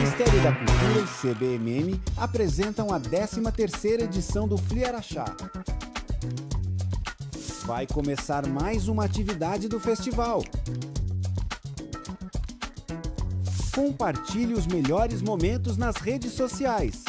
Ministério da Cultura e CBMM apresentam a 13ª edição do Fliaraxá. Vai começar mais uma atividade do festival. Compartilhe os melhores momentos nas redes sociais.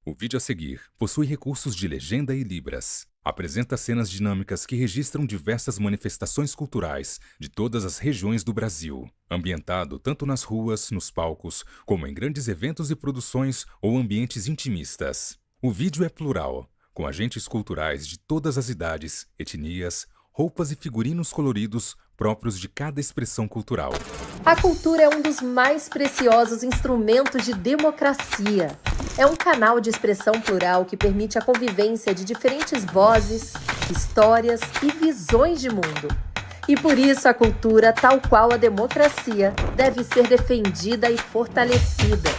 O vídeo a seguir possui recursos de legenda e libras. Apresenta cenas dinâmicas que registram diversas manifestações culturais de todas as regiões do Brasil, ambientado tanto nas ruas, nos palcos, como em grandes eventos e produções ou ambientes intimistas. O vídeo é plural, com agentes culturais de todas as idades, etnias, roupas e figurinos coloridos próprios de cada expressão cultural. A cultura é um dos mais preciosos instrumentos de democracia. É um canal de expressão plural que permite a convivência de diferentes vozes, histórias e visões de mundo. E por isso a cultura, tal qual a democracia, deve ser defendida e fortalecida.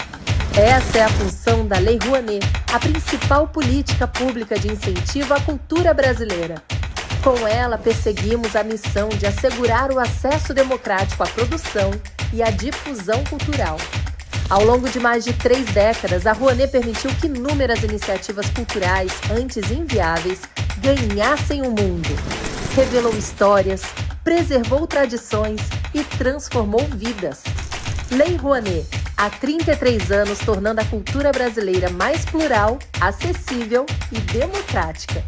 Essa é a função da Lei Rouanet, a principal política pública de incentivo à cultura brasileira. Com ela, perseguimos a missão de assegurar o acesso democrático à produção e à difusão cultural. Ao longo de mais de 3 décadas, a Rouanet permitiu que inúmeras iniciativas culturais, antes inviáveis, ganhassem o mundo. Revelou histórias, preservou tradições e transformou vidas. Lei Rouanet, há 33 anos tornando a cultura brasileira mais plural, acessível e democrática.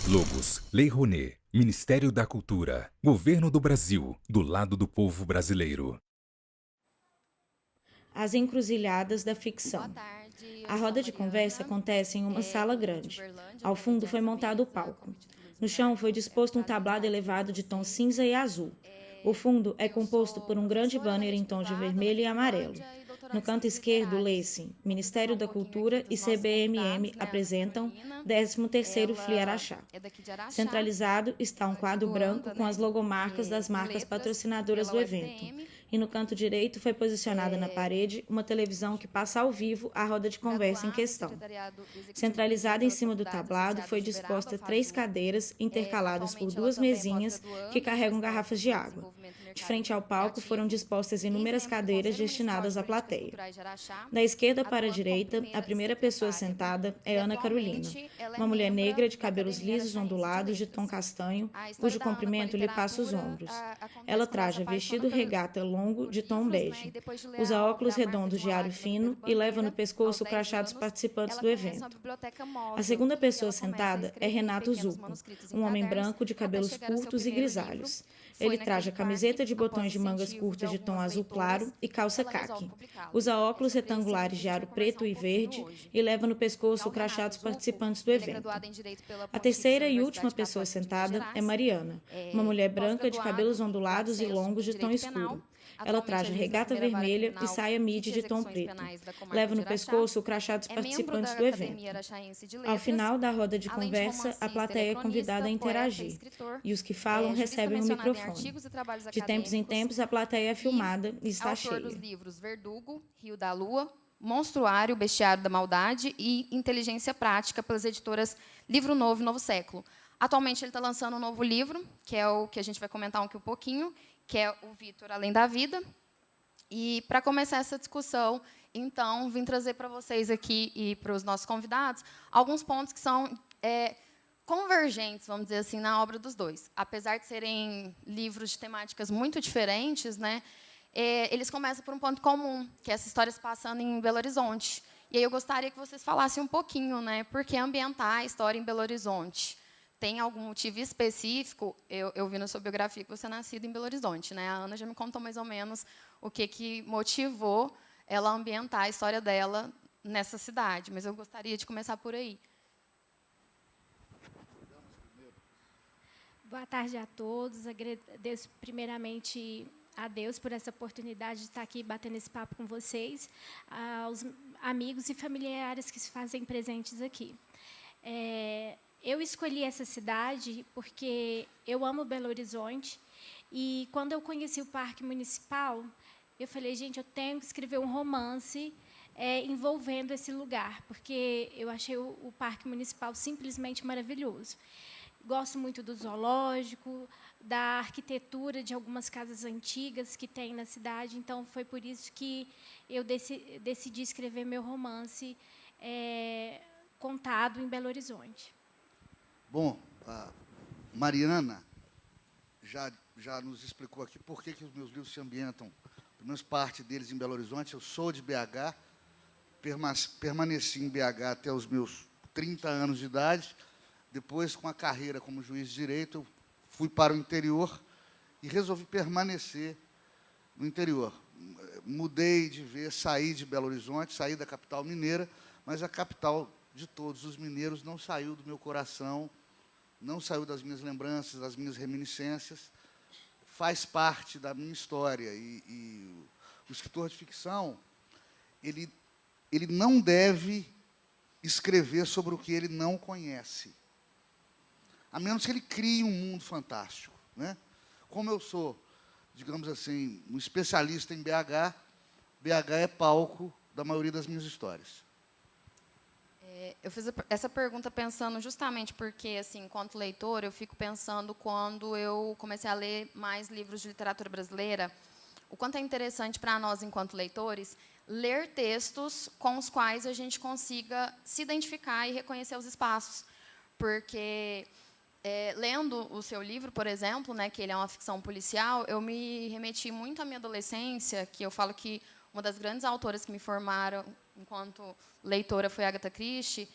Logos: Lei Rouanet, Ministério da Cultura, Governo do Brasil, do lado do povo brasileiro. As encruzilhadas da ficção. A roda de conversa acontece em uma sala grande. Ao fundo foi montado o palco. No chão foi disposto um tablado elevado de tom cinza e azul. O fundo é composto por um grande banner em tons de vermelho e amarelo. No canto esquerdo, lê-se: Ministério da Cultura e CBMM apresentam 13º Fliaraxá. Centralizado está um quadro branco com as logomarcas das marcas patrocinadoras do evento. E no canto direito foi posicionada na parede uma televisão que passa ao vivo a roda de conversa em questão. Centralizada em cima do tablado foi disposta 3 cadeiras intercaladas por 2 mesinhas que carregam garrafas de água. De frente ao palco foram dispostas inúmeras cadeiras destinadas à plateia. Da esquerda para a direita, a primeira pessoa sentada é Ana Carolina, uma mulher negra de cabelos lisos ondulados de tom castanho, cujo comprimento lhe passa os ombros. Ela traja vestido regata longo de tom bege, usa óculos redondos de aro fino e leva no pescoço o crachá dos participantes do evento. A segunda pessoa sentada é Renato Zucco, um homem branco de cabelos curtos e grisalhos. Ele traja camiseta de botões de mangas curtas de tom azul claro e calça caqui. Usa óculos retangulares de aro preto e verde e leva no pescoço o crachá dos participantes do evento. A terceira e última pessoa sentada é Mariana, uma mulher branca de cabelos ondulados e longos de tom escuro. Ela traja regata vermelha e saia midi de tom preto. Leva no pescoço o crachá dos participantes do evento. Ao final da roda de conversa, a plateia é convidada a interagir, e os que falam recebem um microfone. De tempos em tempos, a plateia é filmada e está cheia. Autor dos livros Verdugo, Rio da Lua, Monstruário, Bestiário da Maldade e Inteligência Prática, pelas editoras Livro Novo e Novo Século. Atualmente, ele está lançando um novo livro, que é o que a gente vai comentar um pouquinho, que é o Vitor Além da Vida. E, para começar essa discussão, então, vim trazer para vocês aqui e para os nossos convidados alguns pontos que são convergentes, vamos dizer assim, na obra dos dois. Apesar de serem livros de temáticas muito diferentes, né, eles começam por um ponto comum, que é essa história se passando em Belo Horizonte. E aí eu gostaria que vocês falassem um pouquinho, né, por que ambientar a história em Belo Horizonte? Tem algum motivo específico? Eu vi na sua biografia que você é nascida em Belo Horizonte, né? A Ana já me contou mais ou menos o que motivou ela a ambientar a história dela nessa cidade, mas eu gostaria de começar por aí. Boa tarde a todos. Agradeço primeiramente a Deus por essa oportunidade de estar aqui batendo esse papo com vocês, aos amigos e familiares que se fazem presentes aqui. Eu escolhi essa cidade porque eu amo Belo Horizonte e, quando eu conheci o Parque Municipal, eu falei, gente, eu tenho que escrever um romance envolvendo esse lugar, porque eu achei o Parque Municipal simplesmente maravilhoso. Gosto muito do zoológico, da arquitetura de algumas casas antigas que tem na cidade, então foi por isso que eu decidi escrever meu romance contado em Belo Horizonte. Bom, a Mariana já nos explicou aqui por que os meus livros se ambientam, pelo menos parte deles em Belo Horizonte. Eu sou de BH, permaneci em BH até os meus 30 anos de idade. Depois, com a carreira como juiz de direito, eu fui para o interior e resolvi permanecer no interior. Mudei de vez, saí de Belo Horizonte, saí da capital mineira, mas a capital de todos os mineiros não saiu do meu coração, não saiu das minhas lembranças, das minhas reminiscências, faz parte da minha história. E o escritor de ficção, ele não deve escrever sobre o que ele não conhece, a menos que ele crie um mundo fantástico, né? Como eu sou, digamos assim, um especialista em BH, BH é palco da maioria das minhas histórias. Eu fiz essa pergunta pensando justamente porque, assim, enquanto leitor, eu fico pensando quando eu comecei a ler mais livros de literatura brasileira, o quanto é interessante para nós, enquanto leitores, ler textos com os quais a gente consiga se identificar e reconhecer os espaços. Porque, lendo o seu livro, por exemplo, né, que ele é uma ficção policial, eu me remeti muito à minha adolescência, que eu falo que uma das grandes autoras que me formaram enquanto leitora foi Agatha Christie,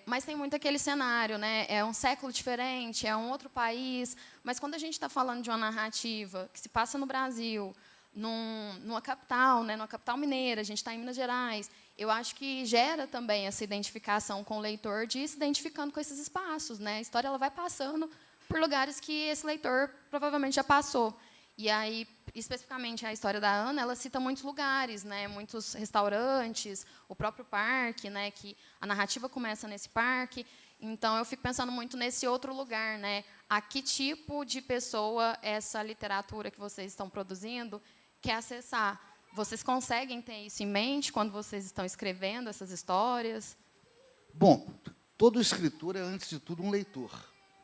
mas tem muito aquele cenário, né? É um século diferente, é um outro país, mas quando a gente está falando de uma narrativa que se passa no Brasil, numa capital, né, numa capital mineira, a gente está em Minas Gerais, eu acho que gera também essa identificação com o leitor de ir se identificando com esses espaços, né? A história ela vai passando por lugares que esse leitor provavelmente já passou. E aí, especificamente, a história da Ana, ela cita muitos lugares, né, muitos restaurantes, o próprio parque, né, que a narrativa começa nesse parque. Então, eu fico pensando muito nesse outro lugar, né? A que tipo de pessoa essa literatura que vocês estão produzindo quer acessar? Vocês conseguem ter isso em mente quando vocês estão escrevendo essas histórias? Bom, todo escritor é, antes de tudo, um leitor.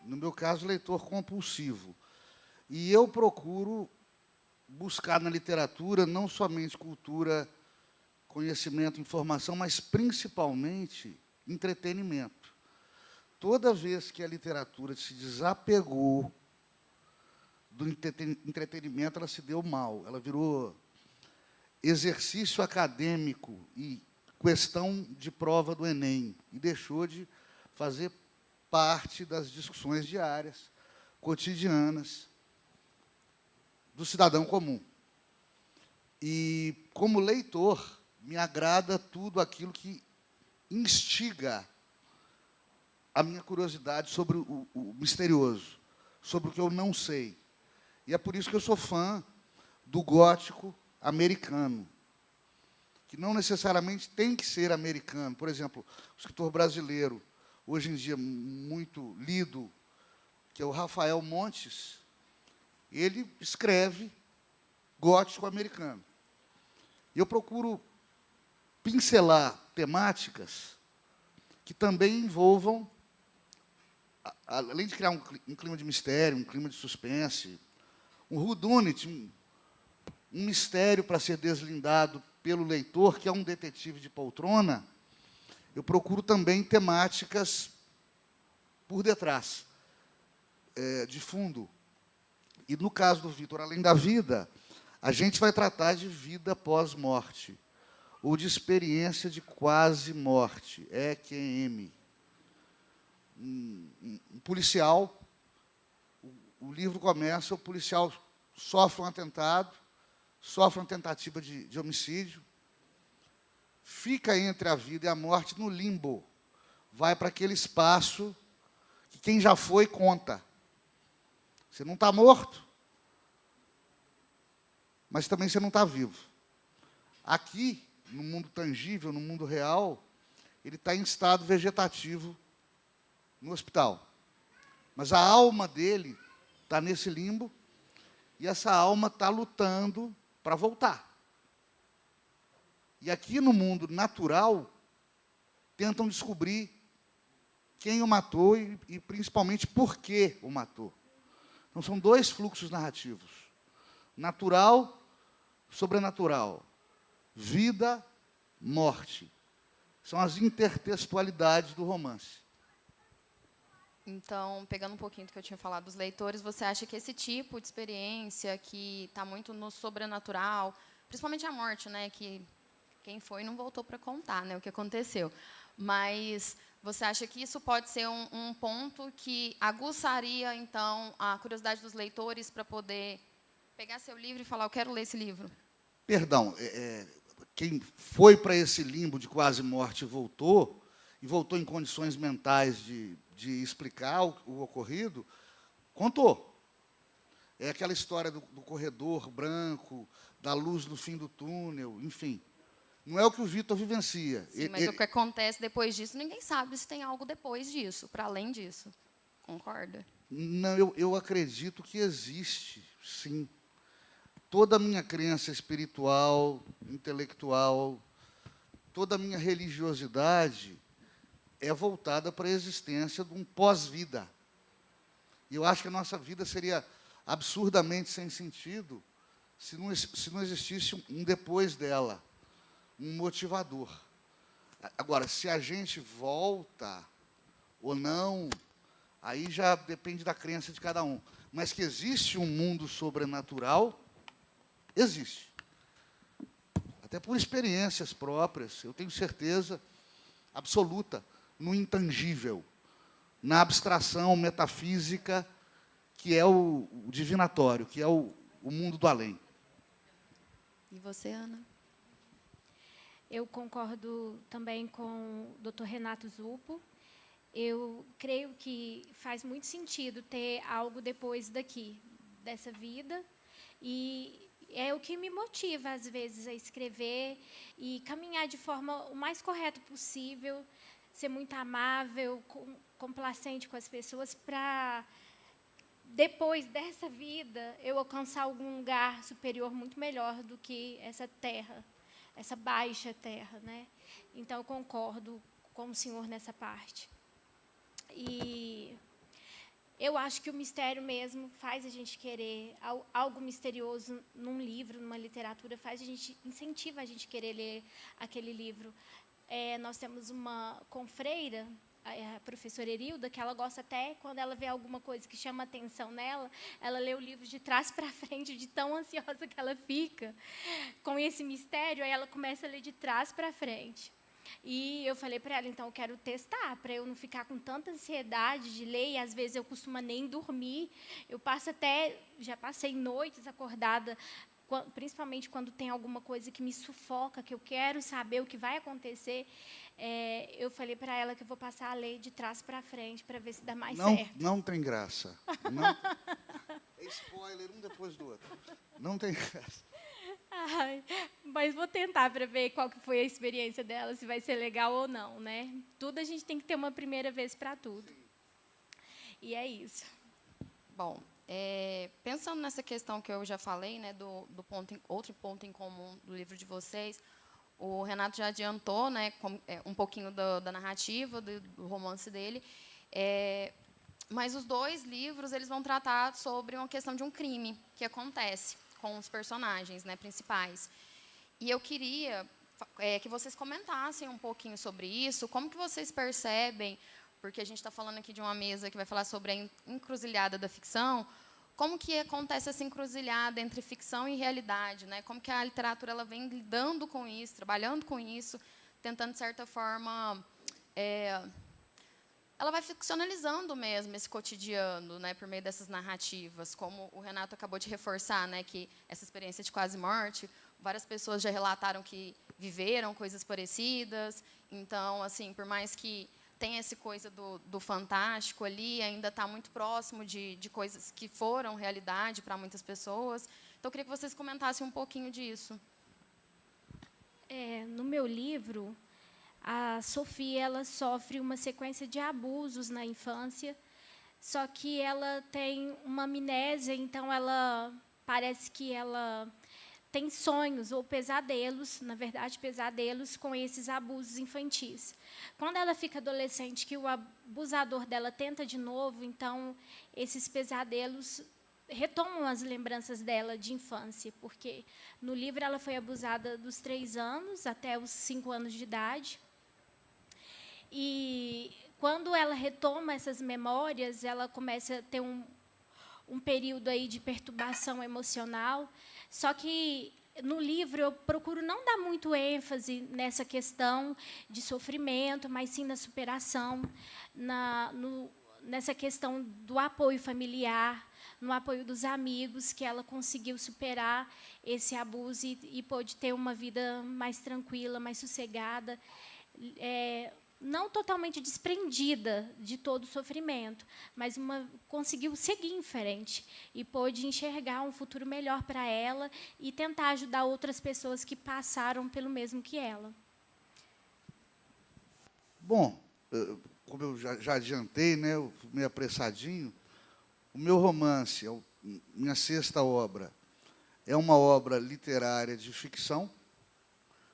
No meu caso, leitor compulsivo. E eu procuro buscar na literatura não somente cultura, conhecimento, informação, mas, principalmente, entretenimento. Toda vez que a literatura se desapegou do entretenimento, ela se deu mal. Ela virou exercício acadêmico e questão de prova do Enem, e deixou de fazer parte das discussões diárias, cotidianas, do cidadão comum. E, como leitor, me agrada tudo aquilo que instiga a minha curiosidade sobre o misterioso, sobre o que eu não sei. E é por isso que eu sou fã do gótico americano, que não necessariamente tem que ser americano. Por exemplo, o escritor brasileiro, hoje em dia muito lido, que é o Rafael Montes, ele escreve gótico americano. E eu procuro pincelar temáticas que também envolvam, além de criar um clima de mistério, um clima de suspense, um whodunit, um mistério para ser deslindado pelo leitor, que é um detetive de poltrona. Eu procuro também temáticas por detrás, de fundo. E, no caso do Vitor, além da vida, a gente vai tratar de vida pós-morte, ou de experiência de quase morte, EQM. Um policial, o livro começa, o policial sofre um atentado, sofre uma tentativa de homicídio, fica entre a vida e a morte no limbo, vai para aquele espaço que quem já foi conta. Você não está morto, mas também você não está vivo. Aqui, no mundo tangível, no mundo real, ele está em estado vegetativo no hospital. Mas a alma dele está nesse limbo, e essa alma está lutando para voltar. E aqui no mundo natural, tentam descobrir quem o matou e principalmente, por que o matou. Então, são dois fluxos narrativos. Natural, sobrenatural. Vida, morte. São as intertextualidades do romance. Então, pegando um pouquinho do que eu tinha falado dos leitores, você acha que esse tipo de experiência que está muito no sobrenatural, principalmente a morte, né, que quem foi não voltou para contar, né, o que aconteceu, mas você acha que isso pode ser um ponto que aguçaria, então, a curiosidade dos leitores para poder pegar seu livro e falar, eu quero ler esse livro? Perdão, quem foi para esse limbo de quase morte e voltou em condições mentais de explicar o ocorrido, contou. É aquela história do corredor branco, da luz no fim do túnel, enfim. Não é o que o Vitor vivencia. Sim, mas o que acontece depois disso, ninguém sabe se tem algo depois disso, para além disso. Concorda? Não, eu acredito que existe, sim. Toda a minha crença espiritual, intelectual, toda a minha religiosidade é voltada para a existência de um pós-vida. E eu acho que a nossa vida seria absurdamente sem sentido se não existisse um depois dela, um motivador. Agora, se a gente volta ou não, aí já depende da crença de cada um. Mas que existe um mundo sobrenatural, existe. Até por experiências próprias, eu tenho certeza absoluta no intangível, na abstração metafísica, que é o divinatório, que é o mundo do além. E você, Ana? Eu concordo também com o Dr. Renato Zuppo. Eu creio que faz muito sentido ter algo depois dessa vida, e é o que me motiva, às vezes, a escrever e caminhar de forma o mais correta possível, ser muito amável, complacente com as pessoas, para, depois dessa vida, eu alcançar algum lugar superior muito melhor do que essa terra, essa baixa terra, né? Então, eu concordo com o senhor nessa parte. E eu acho que o mistério mesmo faz a gente querer algo misterioso num livro, numa literatura, incentiva a gente querer ler aquele livro. Nós temos uma confreira, a professora Erilda, que ela gosta até, quando ela vê alguma coisa que chama atenção nela, ela lê o livro de trás para frente, de tão ansiosa que ela fica com esse mistério, aí ela começa a ler de trás para frente. E eu falei para ela, então, eu quero testar, para eu não ficar com tanta ansiedade de ler, e às vezes eu costumo nem dormir, já passei noites acordada, principalmente quando tem alguma coisa que me sufoca, que eu quero saber o que vai acontecer. Eu falei para ela que eu vou passar a ler de trás para frente, para ver se dá mais certo. Não tem graça. Não, é spoiler, um depois do outro. Não tem graça. Ai, mas vou tentar para ver qual que foi a experiência dela, se vai ser legal ou não, né? Tudo a gente tem que ter uma primeira vez para tudo. E é isso. Bom, pensando nessa questão que eu já falei, né, outro ponto em comum do livro de vocês, o Renato já adiantou, né, um pouquinho da narrativa, do romance dele, mas os dois livros eles vão tratar sobre uma questão de um crime que acontece com os personagens, né, principais. E eu queria que vocês comentassem um pouquinho sobre isso, como que vocês percebem, porque a gente está falando aqui de uma mesa que vai falar sobre a encruzilhada da ficção, como que acontece essa encruzilhada entre ficção e realidade, né? Como que a literatura ela vem lidando com isso, trabalhando com isso, tentando, de certa forma, ela vai ficcionalizando mesmo esse cotidiano, né, por meio dessas narrativas, como o Renato acabou de reforçar, né, que essa experiência de quase morte, várias pessoas já relataram que viveram coisas parecidas. Então, assim, por mais que tenha essa coisa do fantástico ali, ainda está muito próximo de coisas que foram realidade para muitas pessoas. Então, eu queria que vocês comentassem um pouquinho disso. No meu livro, a Sofia ela sofre uma sequência de abusos na infância, só que ela tem uma amnésia, então ela parece que ela tem sonhos ou pesadelos, na verdade, pesadelos com esses abusos infantis. Quando ela fica adolescente, que o abusador dela tenta de novo, então, esses pesadelos retomam as lembranças dela de infância, porque no livro ela foi abusada dos 3 anos até os 5 anos de idade. E, quando ela retoma essas memórias, ela começa a ter um período aí de perturbação emocional. Só que, no livro, eu procuro não dar muito ênfase nessa questão de sofrimento, mas sim na superação, nessa questão do apoio familiar, no apoio dos amigos, que ela conseguiu superar esse abuso e pôde ter uma vida mais tranquila, mais sossegada, não totalmente desprendida de todo o sofrimento, mas conseguiu seguir em frente e pôde enxergar um futuro melhor para ela e tentar ajudar outras pessoas que passaram pelo mesmo que ela. Bom, como eu já adiantei, né, meio apressadinho, o meu romance, minha 6ª obra, é uma obra literária de ficção,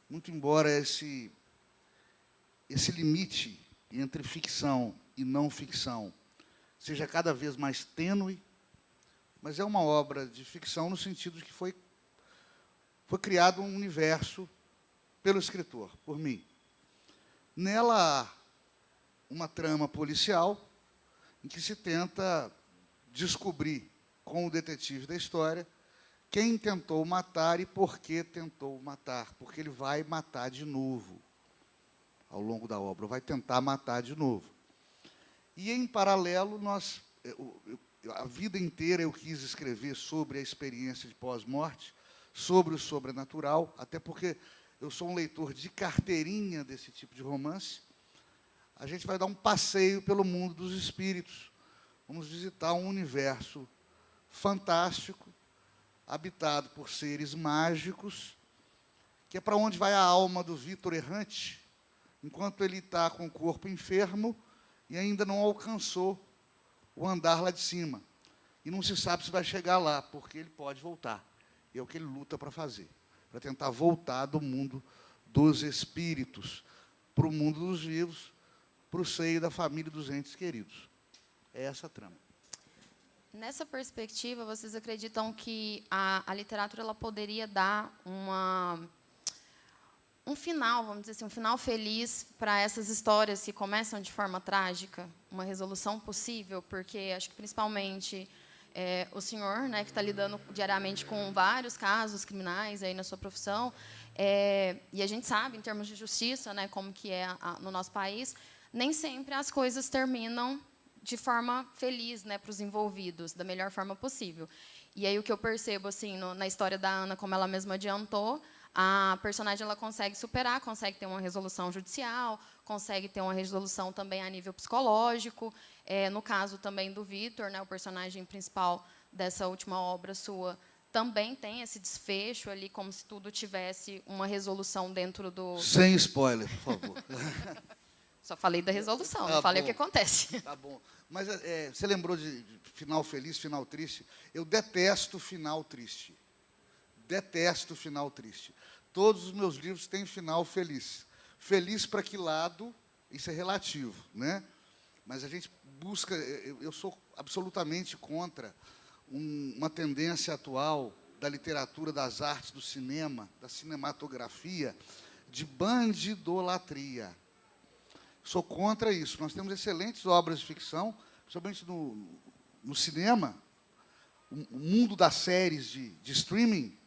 muito embora esse limite entre ficção e não ficção seja cada vez mais tênue, mas é uma obra de ficção no sentido de que foi criado um universo pelo escritor, por mim. Nela há uma trama policial em que se tenta descobrir, com o detetive da história, quem tentou matar e por que tentou matar, porque ele vai matar de novo. Ao longo da obra, vai tentar matar de novo. E, em paralelo, a vida inteira eu quis escrever sobre a experiência de pós-morte, sobre o sobrenatural, até porque eu sou um leitor de carteirinha desse tipo de romance. A gente vai dar um passeio pelo mundo dos espíritos. Vamos visitar um universo fantástico, habitado por seres mágicos, que é para onde vai a alma do Vitor errante, enquanto ele está com o corpo enfermo e ainda não alcançou o andar lá de cima. E não se sabe se vai chegar lá, porque ele pode voltar. E é o que ele luta para fazer, para tentar voltar do mundo dos espíritos para o mundo dos vivos, para o seio da família dos entes queridos. É essa a trama. Nessa perspectiva, vocês acreditam que a literatura ela poderia dar um final, vamos dizer assim, um final feliz para essas histórias que começam de forma trágica, uma resolução possível, porque acho que principalmente o senhor, né, que está lidando diariamente com vários casos criminais aí na sua profissão, e a gente sabe, em termos de justiça, né, como que é no nosso país, nem sempre as coisas terminam de forma feliz, né, para os envolvidos, da melhor forma possível. E aí o que eu percebo assim na história da Ana, como ela mesma adiantou, a personagem ela consegue superar, consegue ter uma resolução judicial, consegue ter uma resolução também a nível psicológico. No caso também do Vitor, né, o personagem principal dessa última obra sua, também tem esse desfecho ali, como se tudo tivesse uma resolução dentro do... Sem spoiler, por favor. Só falei da resolução, não falei o que acontece. Tá bom. Mas você lembrou de final feliz, final triste? Eu detesto final triste. Detesto final triste. Todos os meus livros têm final feliz. Feliz para que lado? Isso é relativo, né? Mas a gente busca... Eu sou absolutamente contra uma tendência atual da literatura, das artes, do cinema, da cinematografia, de bandidolatria. Sou contra isso. Nós temos excelentes obras de ficção, principalmente no cinema, o mundo das séries de streaming,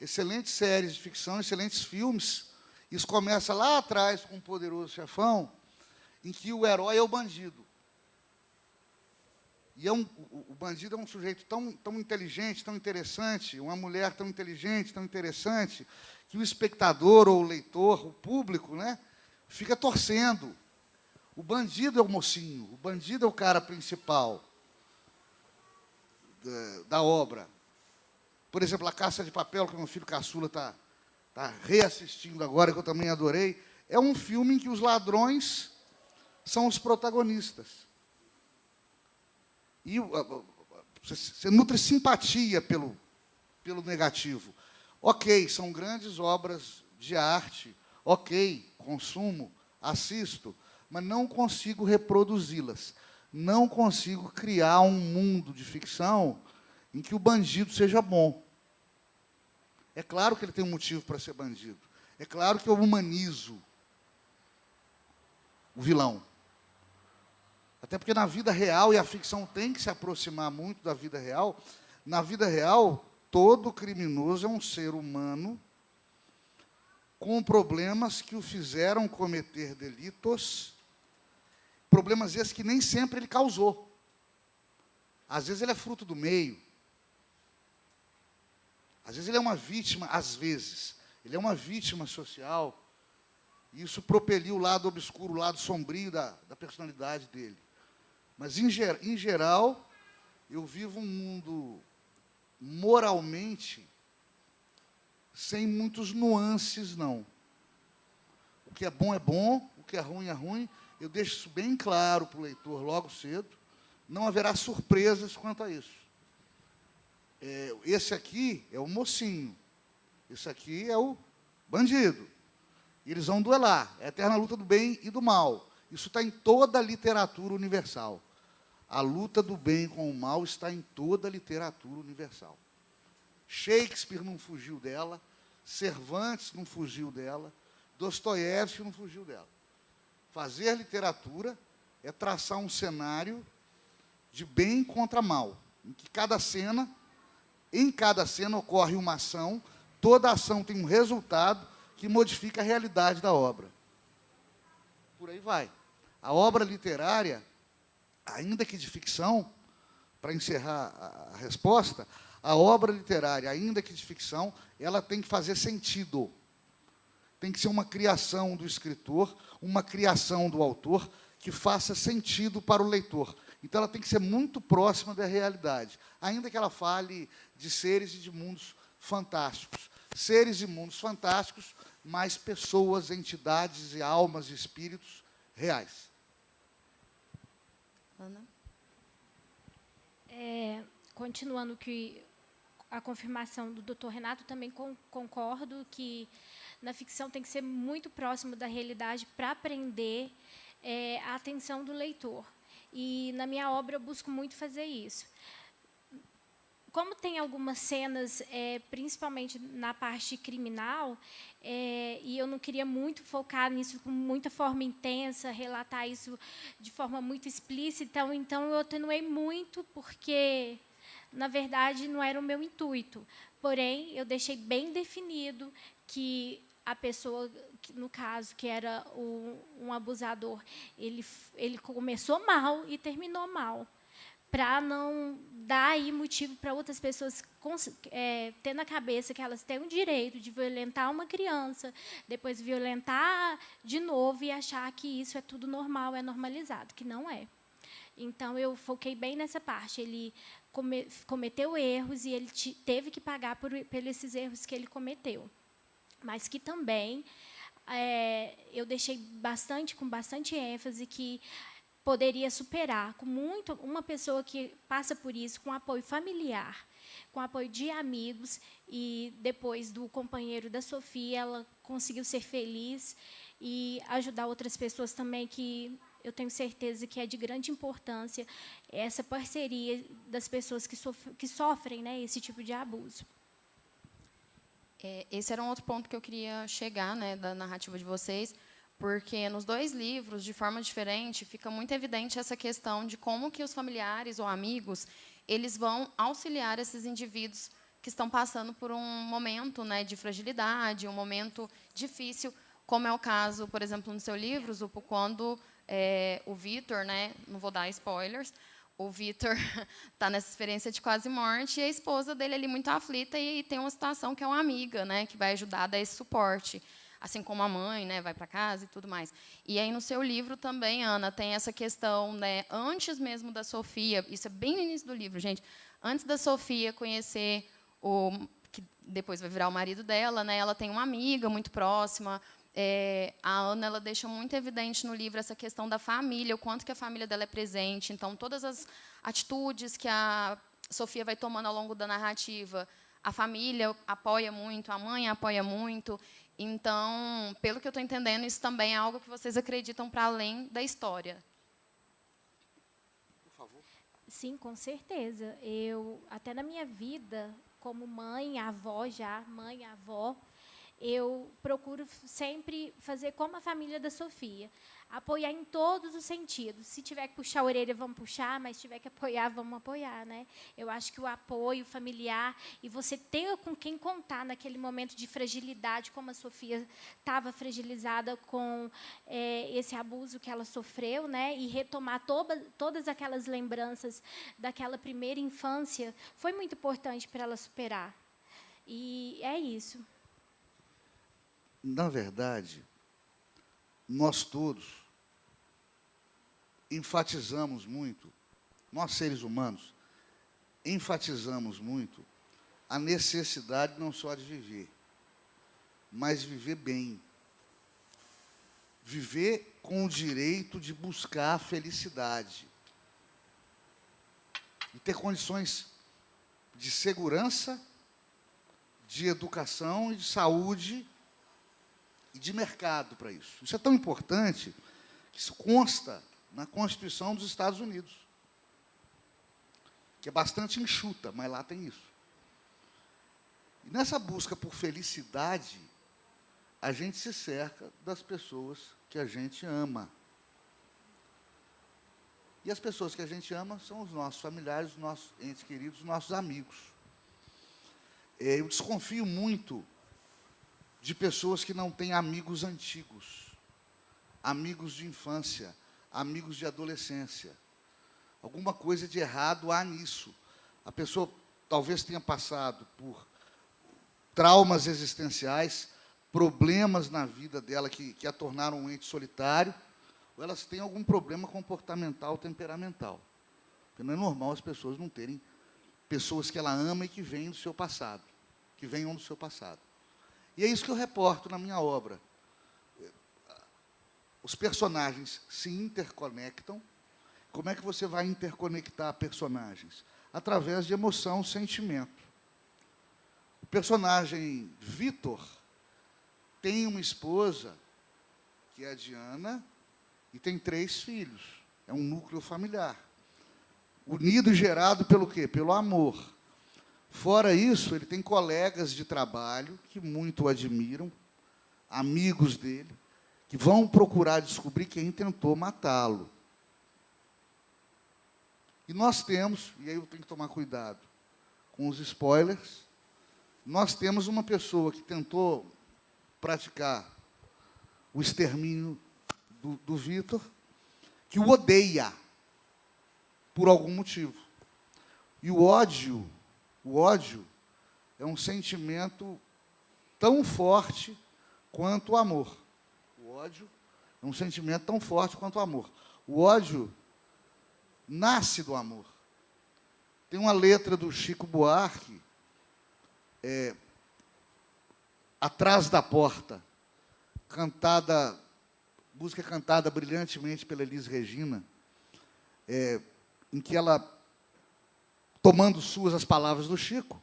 excelentes séries de ficção, excelentes filmes. Isso começa lá atrás com o Poderoso Chefão, em que o herói é o bandido. E o bandido é um sujeito tão inteligente, tão interessante, uma mulher tão inteligente, tão interessante, que o espectador ou o leitor, o público, né, fica torcendo. O bandido é o mocinho, o bandido é o cara principal da obra. Por exemplo, A Caça de Papel, que meu filho caçula está reassistindo agora, que eu também adorei, é um filme em que os ladrões são os protagonistas. E você nutre simpatia pelo negativo. Ok, são grandes obras de arte, ok, consumo, assisto, mas não consigo reproduzi-las. Não consigo criar um mundo de ficção em que o bandido seja bom. É claro que ele tem um motivo para ser bandido. É claro que eu humanizo o vilão. Até porque na vida real, e a ficção tem que se aproximar muito da vida real, na vida real, todo criminoso é um ser humano com problemas que o fizeram cometer delitos, problemas esses que nem sempre ele causou. Às vezes ele é fruto do meio. Às vezes ele é uma vítima, ele é uma vítima social, e isso propeliu o lado obscuro, o lado sombrio da personalidade dele. Mas, em geral, eu vivo um mundo moralmente sem muitos nuances, não. O que é bom, o que é ruim. Eu deixo isso bem claro para o leitor logo cedo. Não haverá surpresas quanto a isso. Esse aqui é o mocinho. Esse aqui é o bandido. E eles vão duelar. É a eterna luta do bem e do mal. Isso está em toda a literatura universal. A luta do bem com o mal está em toda a literatura universal. Shakespeare não fugiu dela, Cervantes não fugiu dela, Dostoiévski não fugiu dela. Fazer literatura é traçar um cenário de bem contra mal, em que em cada cena ocorre uma ação, toda ação tem um resultado que modifica a realidade da obra. Por aí vai. A obra literária, ainda que de ficção, para encerrar a resposta, a obra literária, ainda que de ficção, ela tem que fazer sentido. Tem que ser uma criação do escritor, uma criação do autor, que faça sentido para o leitor. Então, ela tem que ser muito próxima da realidade, ainda que ela fale de seres e de mundos fantásticos. Seres e mundos fantásticos, mas pessoas, entidades e almas e espíritos reais. Ana? Continuando que a confirmação do Dr. Renato, também concordo que na ficção tem que ser muito próximo da realidade para prender a atenção do leitor. E na minha obra eu busco muito fazer isso. Como tem algumas cenas, principalmente na parte criminal, e eu não queria muito focar nisso com muita forma intensa, relatar isso de forma muito explícita, então eu atenuei muito, porque, na verdade, não era o meu intuito. Porém, eu deixei bem definido que a pessoa, no caso, que era um abusador, ele começou mal e terminou mal, para não dar aí motivo para outras pessoas ter na cabeça que elas têm o direito de violentar uma criança, depois violentar de novo e achar que isso é tudo normal, é normalizado, que não é. Então, eu foquei bem nessa parte. Ele cometeu erros e ele teve que pagar por esses erros que ele cometeu. Mas que também eu deixei com bastante ênfase que poderia superar uma pessoa que passa por isso, com apoio familiar, com apoio de amigos, e depois do companheiro da Sofia, ela conseguiu ser feliz e ajudar outras pessoas também, que eu tenho certeza que é de grande importância essa parceria das pessoas que sofrem, né, esse tipo de abuso. Esse era um outro ponto que eu queria chegar, né, da narrativa de vocês, porque nos dois livros, de forma diferente, fica muito evidente essa questão de como que os familiares ou amigos eles vão auxiliar esses indivíduos que estão passando por um momento, né, de fragilidade, um momento difícil, como é o caso, por exemplo, no seu livro, Zupo, quando o Vitor, né, não vou dar spoilers, o Vitor está nessa experiência de quase morte e a esposa dele ali muito aflita, e tem uma situação que é uma amiga, né, que vai ajudar a dar esse suporte, assim como a mãe, né, vai para casa e tudo mais. E aí, no seu livro também, Ana, tem essa questão, né, antes mesmo da Sofia, isso é bem no início do livro, gente, antes da Sofia conhecer que depois vai virar o marido dela, né, ela tem uma amiga muito próxima. A Ana, ela deixa muito evidente no livro essa questão da família, o quanto que a família dela é presente. Então, todas as atitudes que a Sofia vai tomando ao longo da narrativa, A família apoia muito, a mãe apoia muito. Então, pelo que eu estou entendendo, isso também é algo que vocês acreditam para além da história. Por favor. Sim, com certeza. Eu, até na minha vida, como mãe, avó já, mãe, avó, eu procuro sempre fazer como a família da Sofia. Apoiar em todos os sentidos. Se tiver que puxar a orelha, vamos puxar, mas se tiver que apoiar, vamos apoiar, né? Eu acho que o apoio familiar e você ter com quem contar naquele momento de fragilidade, como a Sofia estava fragilizada com esse abuso que ela sofreu, né? E retomar todas aquelas lembranças daquela primeira infância, foi muito importante para ela superar. E é isso. Na verdade, nós todos enfatizamos muito, nós seres humanos, enfatizamos muito a necessidade não só de viver, mas viver bem. Viver com o direito de buscar a felicidade. E ter condições de segurança, de educação e de saúde e de mercado para isso. Isso é tão importante que isso consta na Constituição dos Estados Unidos, que é bastante enxuta, mas lá tem isso. E nessa busca por felicidade, a gente se cerca das pessoas que a gente ama. E as pessoas que a gente ama são os nossos familiares, os nossos entes queridos, os nossos amigos. Eu desconfio muito de pessoas que não têm amigos antigos, amigos de infância, amigos de adolescência. Alguma coisa de errado há nisso. A pessoa talvez tenha passado por traumas existenciais, problemas na vida dela que a tornaram um ente solitário, ou elas têm algum problema comportamental, temperamental. Porque não é normal as pessoas não terem pessoas que ela ama e que venham do seu passado, que venham do seu passado. E é isso que eu reporto na minha obra. Os personagens se interconectam. Como é que você vai interconectar personagens? Através de emoção, sentimento. O personagem Vitor tem uma esposa, que é a Diana, e tem 3 filhos. É um núcleo familiar. Unido e gerado pelo quê? Pelo amor. Fora isso, ele tem colegas de trabalho que muito o admiram, amigos dele, que vão procurar descobrir quem tentou matá-lo. E nós temos, e aí eu tenho que tomar cuidado com os spoilers, nós temos uma pessoa que tentou praticar o extermínio do Vitor, que o odeia por algum motivo. E o ódio é um sentimento tão forte quanto o amor. O ódio é um sentimento tão forte quanto o amor. O ódio nasce do amor. Tem uma letra do Chico Buarque, Atrás da Porta, música cantada brilhantemente pela Elis Regina, em que ela, tomando suas as palavras do Chico,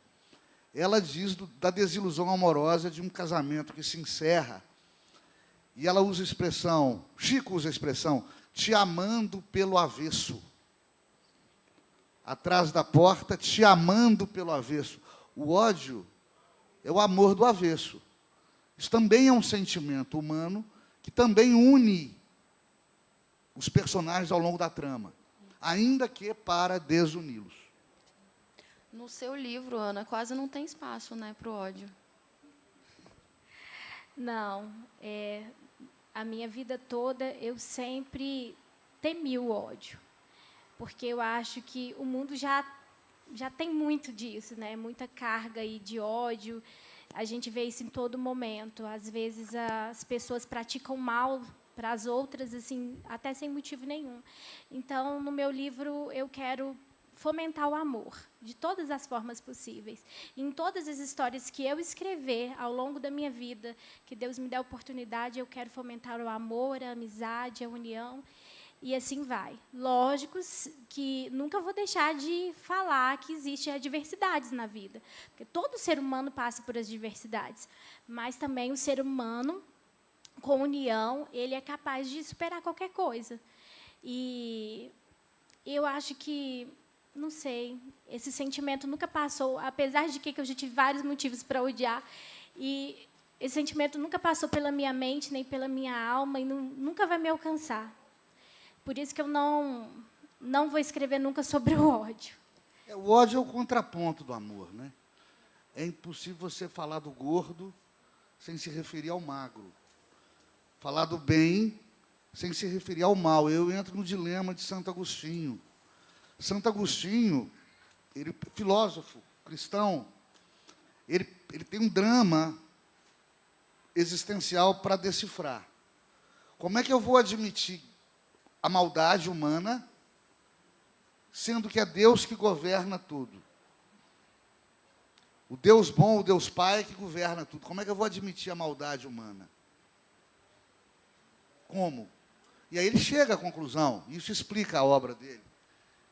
ela diz da desilusão amorosa de um casamento que se encerra, e ela usa a expressão, Chico usa a expressão, te amando pelo avesso. Atrás da porta, te amando pelo avesso. O ódio é o amor do avesso. Isso também é um sentimento humano que também une os personagens ao longo da trama, ainda que para desuni-los. No seu livro, Ana, quase não tem espaço, né, para o ódio. Não, a minha vida toda eu sempre temi o ódio, porque eu acho que o mundo já tem muito disso, né? Muita carga aí de ódio. A gente vê isso em todo momento. Às vezes as pessoas praticam mal para as outras, assim, até sem motivo nenhum. Então, no meu livro, eu quero fomentar o amor, de todas as formas possíveis. E em todas as histórias que eu escrever ao longo da minha vida, que Deus me dê a oportunidade, eu quero fomentar o amor, a amizade, a união. E assim vai. Lógico que nunca vou deixar de falar que existem adversidades na vida, porque todo ser humano passa por as adversidades, mas também o ser humano, com união, ele é capaz de superar qualquer coisa. E eu acho que, não sei, esse sentimento nunca passou, apesar de que eu já tive vários motivos para odiar, e esse sentimento nunca passou pela minha mente, nem pela minha alma, e nunca vai me alcançar. Por isso que eu não vou escrever nunca sobre o ódio. O ódio é o contraponto do amor, né? É impossível você falar do gordo sem se referir ao magro. Falar do bem sem se referir ao mal. Eu entro no dilema de Santo Agostinho. Santo Agostinho, ele, filósofo cristão, ele tem um drama existencial para decifrar. Como é que eu vou admitir a maldade humana, sendo que é Deus que governa tudo? O Deus bom, o Deus Pai que governa tudo. Como é que eu vou admitir a maldade humana? Como? E aí ele chega à conclusão, isso explica a obra dele,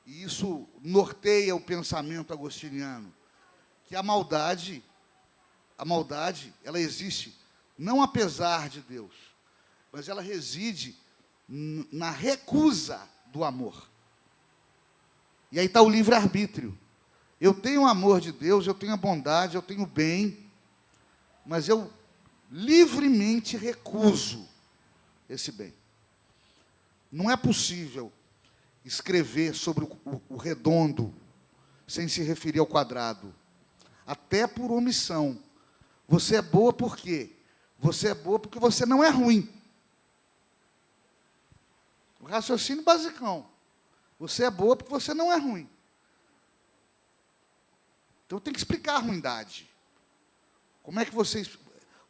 e isso norteia o pensamento agostiniano, que a maldade, ela existe não apesar de Deus, mas ela reside na recusa do amor. E aí está o livre-arbítrio. Eu tenho o amor de Deus, eu tenho a bondade, eu tenho o bem, mas eu livremente recuso esse bem. Não é possível escrever sobre o redondo sem se referir ao quadrado, até por omissão. Você é boa por quê? Você é boa porque você não é ruim. O raciocínio basicão. Você é boa porque você não é ruim. Então, tem que explicar a ruindade. Como é que você...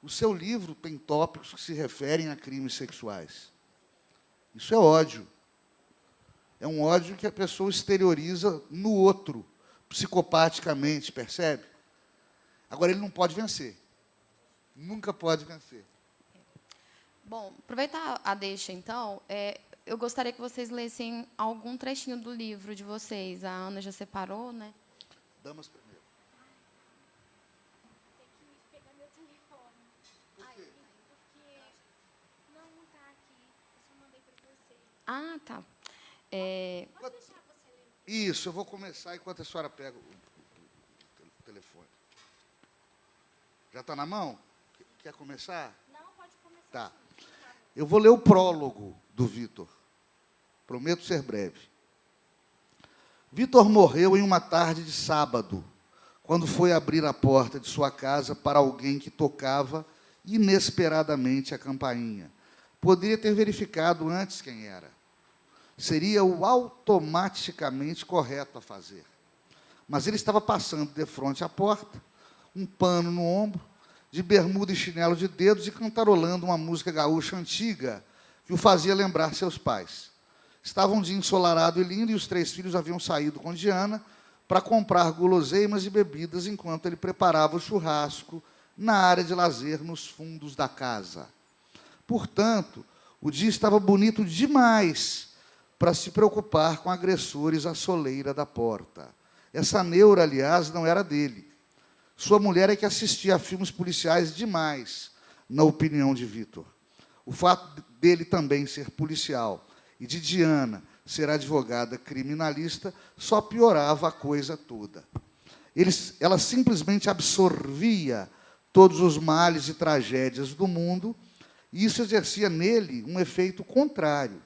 O seu livro tem tópicos que se referem a crimes sexuais. Isso é ódio. É um ódio que a pessoa exterioriza no outro, psicopaticamente, percebe? Agora, ele não pode vencer. Nunca pode vencer. Bom, aproveitar a deixa, então, eu gostaria que vocês lessem algum trechinho do livro de vocês. A Ana já separou, né? Damas primeiro. Tem que pegar meu telefone. Por quê? Porque não está aqui. Eu só mandei para você. Ah, tá. Pode deixar você ler. Isso, eu vou começar enquanto a senhora pega o telefone. Já está na mão? Quer começar? Não, pode começar. Tá. Eu vou ler o prólogo do Vitor. Prometo ser breve. Vitor morreu em uma tarde de sábado, quando foi abrir a porta de sua casa para alguém que tocava inesperadamente a campainha. Poderia ter verificado antes quem era. Seria o automaticamente correto a fazer. Mas ele estava passando de frente à porta, um pano no ombro, de bermuda e chinelo de dedos e cantarolando uma música gaúcha antiga que o fazia lembrar seus pais. Estava um dia ensolarado e lindo e os 3 filhos haviam saído com Diana para comprar guloseimas e bebidas enquanto ele preparava o churrasco na área de lazer nos fundos da casa. Portanto, o dia estava bonito demais para se preocupar com agressores à soleira da porta. Essa neura, aliás, não era dele. Sua mulher é que assistia a filmes policiais demais, na opinião de Vitor. O fato dele também ser policial e de Diana ser advogada criminalista só piorava a coisa toda. Ela simplesmente absorvia todos os males e tragédias do mundo, e isso exercia nele um efeito contrário.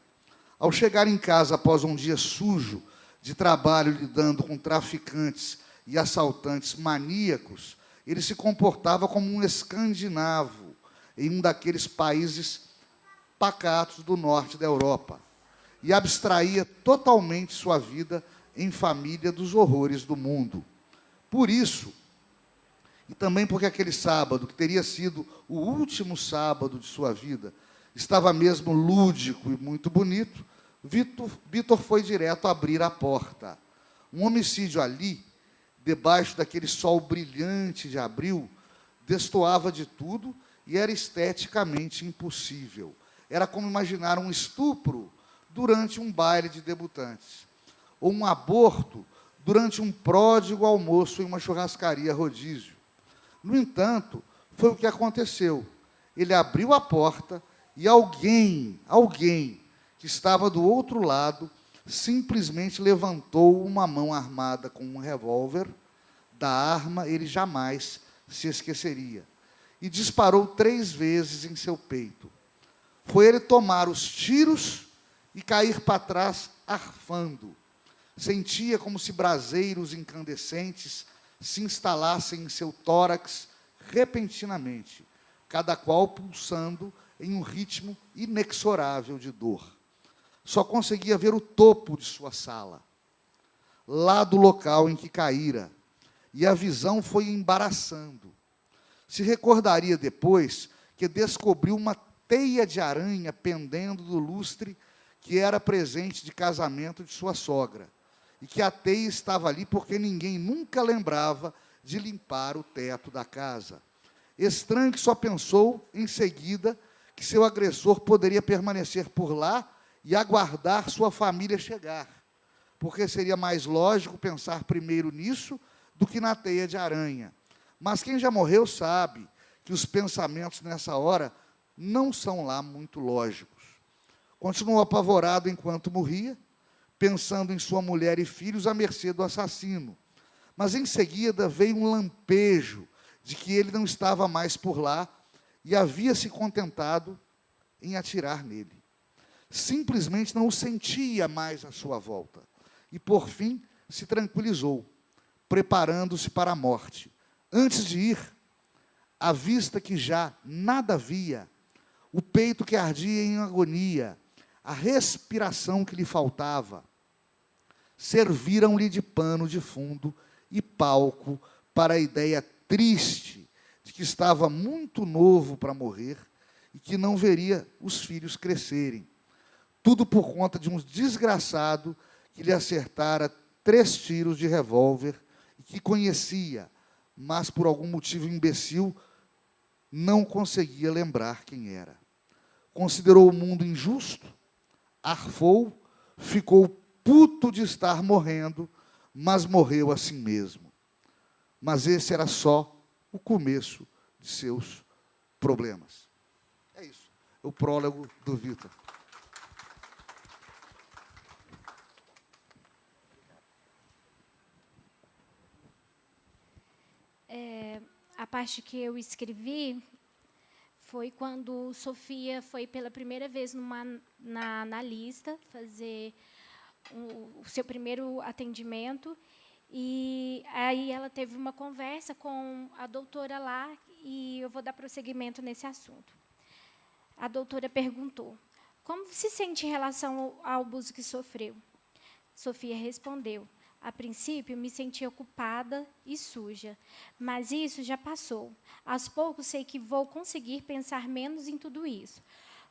Ao chegar em casa após um dia sujo de trabalho lidando com traficantes e assaltantes maníacos, ele se comportava como um escandinavo em um daqueles países pacatos do norte da Europa e abstraía totalmente sua vida em família dos horrores do mundo. Por isso, e também porque aquele sábado, que teria sido o último sábado de sua vida, estava mesmo lúdico e muito bonito, Vitor foi direto abrir a porta. Um homicídio ali, debaixo daquele sol brilhante de abril, destoava de tudo e era esteticamente impossível. Era como imaginar um estupro durante um baile de debutantes, ou um aborto durante um pródigo almoço em uma churrascaria rodízio. No entanto, foi o que aconteceu. Ele abriu a porta e alguém que estava do outro lado simplesmente levantou uma mão armada com um revólver. Da arma ele jamais se esqueceria. E disparou 3 vezes em seu peito. Foi ele tomar os tiros e cair para trás arfando. Sentia como se braseiros incandescentes se instalassem em seu tórax repentinamente, cada qual pulsando em um ritmo inexorável de dor. Só conseguia ver o topo de sua sala, lá do local em que caíra, e a visão foi embaraçando. Se recordaria depois que descobriu uma teia de aranha pendendo do lustre que era presente de casamento de sua sogra, e que a teia estava ali porque ninguém nunca lembrava de limpar o teto da casa. Estranho que só pensou, em seguida, que seu agressor poderia permanecer por lá e aguardar sua família chegar, porque seria mais lógico pensar primeiro nisso do que na teia de aranha. Mas quem já morreu sabe que os pensamentos nessa hora não são lá muito lógicos. Continuou apavorado enquanto morria, pensando em sua mulher e filhos à mercê do assassino. Mas, em seguida, veio um lampejo de que ele não estava mais por lá e havia se contentado em atirar nele. Simplesmente não o sentia mais à sua volta. E, por fim, se tranquilizou, preparando-se para a morte. Antes de ir, a vista que já nada via, o peito que ardia em agonia, a respiração que lhe faltava, serviram-lhe de pano de fundo e palco para a ideia triste de que estava muito novo para morrer e que não veria os filhos crescerem. Tudo por conta de um desgraçado que lhe acertara 3 tiros de revólver e que conhecia, mas por algum motivo imbecil não conseguia lembrar quem era. Considerou o mundo injusto, arfou, ficou puto de estar morrendo, mas morreu assim mesmo. Mas esse era só o começo de seus problemas. É isso, o prólogo do Vitor. A parte que eu escrevi foi quando Sofia foi pela primeira vez na analista fazer o seu primeiro atendimento, e aí ela teve uma conversa com a doutora lá, e eu vou dar prosseguimento nesse assunto. A doutora perguntou: como se sente em relação ao abuso que sofreu? Sofia respondeu: a princípio, me sentia culpada e suja, mas isso já passou. Aos poucos, sei que vou conseguir pensar menos em tudo isso.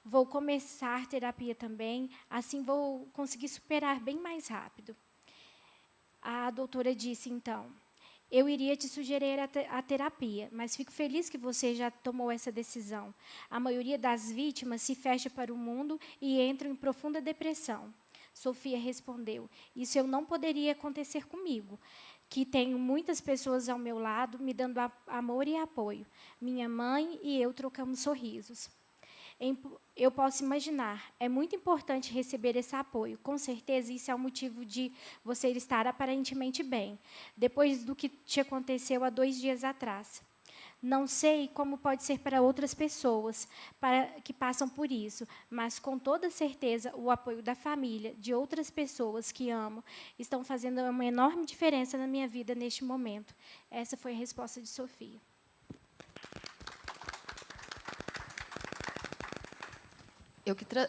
Vou começar terapia também, assim vou conseguir superar bem mais rápido. A doutora disse, então: eu iria te sugerir a terapia, mas fico feliz que você já tomou essa decisão. A maioria das vítimas se fecha para o mundo e entra em profunda depressão. Sofia respondeu: isso eu não poderia acontecer comigo, que tenho muitas pessoas ao meu lado me dando amor e apoio. Minha mãe e eu trocamos sorrisos. Eu posso imaginar, é muito importante receber esse apoio. Com certeza, isso é o motivo de você estar aparentemente bem, depois do que te aconteceu há 2 dias atrás. Não sei como pode ser para outras pessoas que passam por isso, mas, com toda certeza, o apoio da família, de outras pessoas que amo, estão fazendo uma enorme diferença na minha vida neste momento. Essa foi a resposta de Sofia.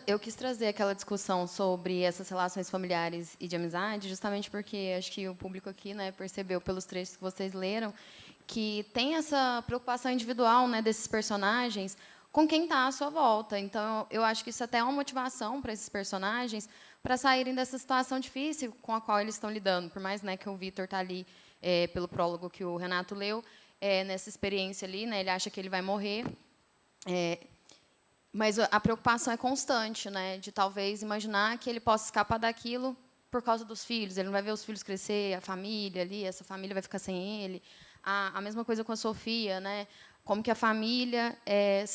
Eu quis trazer aquela discussão sobre essas relações familiares e de amizade, justamente porque acho que o público aqui, né, percebeu pelos trechos que vocês leram que tem essa preocupação individual, né, desses personagens com quem está à sua volta. Então, eu acho que isso até é uma motivação para esses personagens para saírem dessa situação difícil com a qual eles estão lidando. Por mais, né, que o Vitor está ali, pelo prólogo que o Renato leu, nessa experiência ali, né, ele acha que ele vai morrer. Mas a preocupação é constante, né? De talvez imaginar que ele possa escapar daquilo por causa dos filhos. Ele não vai ver os filhos crescer, a família ali, essa família vai ficar sem ele. A mesma coisa com a Sofia, né? Como que a família,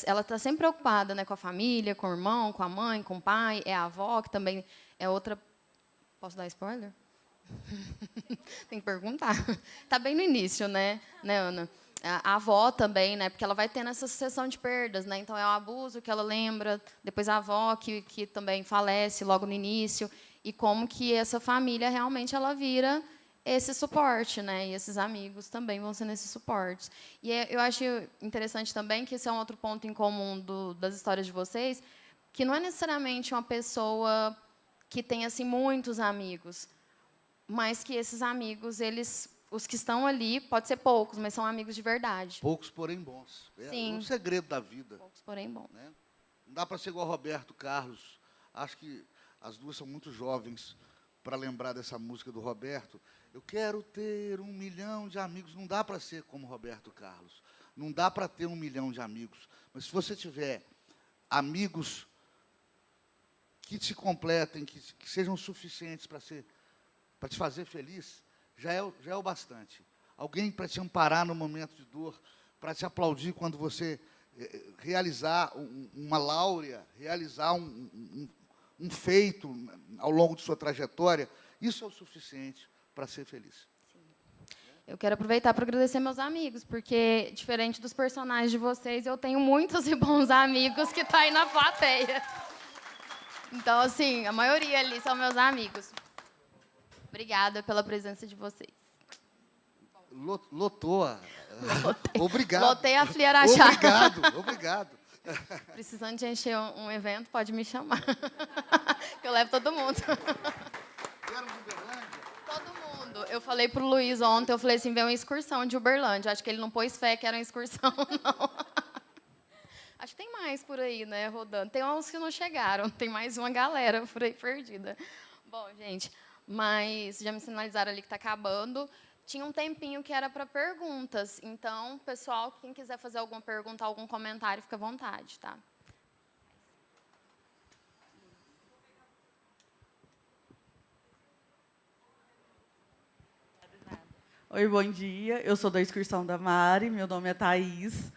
ela está sempre preocupada, né, com a família, com o irmão, com a mãe, com o pai, é a avó, que também é outra... Posso dar spoiler? Tem que perguntar. Está bem no início, né, Ana? A avó também, né, porque ela vai tendo essa sucessão de perdas, né? Então, é o abuso que ela lembra, depois a avó, que também falece logo no início, e como que essa família realmente ela vira esse suporte, né? E esses amigos também vão sendo esses suportes. E eu acho interessante também que esse é um outro ponto em comum das histórias de vocês, que não é necessariamente uma pessoa que tem assim muitos amigos, mas que esses amigos, os que estão ali, pode ser poucos, mas são amigos de verdade. Poucos, porém bons. Sim. É um segredo da vida. Poucos, porém bons. Né? Não dá para ser igual Roberto Carlos. Acho que as duas são muito jovens para lembrar dessa música do Roberto. Eu quero ter 1 milhão de amigos. Não dá para ser como Roberto Carlos. Não dá para ter 1 milhão de amigos. Mas se você tiver amigos que te completem, que sejam suficientes para te fazer feliz, já é o bastante. Alguém para te amparar no momento de dor, para te aplaudir quando você realizar uma láurea, realizar um feito ao longo de sua trajetória, isso é o suficiente para ser feliz. Eu quero aproveitar para agradecer meus amigos, porque, diferente dos personagens de vocês, eu tenho muitos e bons amigos que estão aí na plateia. Então, assim, a maioria ali são meus amigos. Obrigada pela presença de vocês. Lotou. Obrigado. Lotei a Fliarachá. Obrigado. Precisando de encher um evento, pode me chamar. Que eu levo todo mundo. Todo mundo. Eu falei pro Luiz ontem, eu falei assim, vem uma excursão de Uberlândia. Acho que ele não pôs fé que era uma excursão, não. Acho que tem mais por aí, né, rodando. Tem uns que não chegaram, tem mais uma galera por aí perdida. Bom, gente, mas já me sinalizaram ali que está acabando. Tinha um tempinho que era para perguntas. Então, pessoal, quem quiser fazer alguma pergunta, algum comentário, fica à vontade, tá? Oi, bom dia. Eu sou da excursão da Mari, meu nome é Thaís.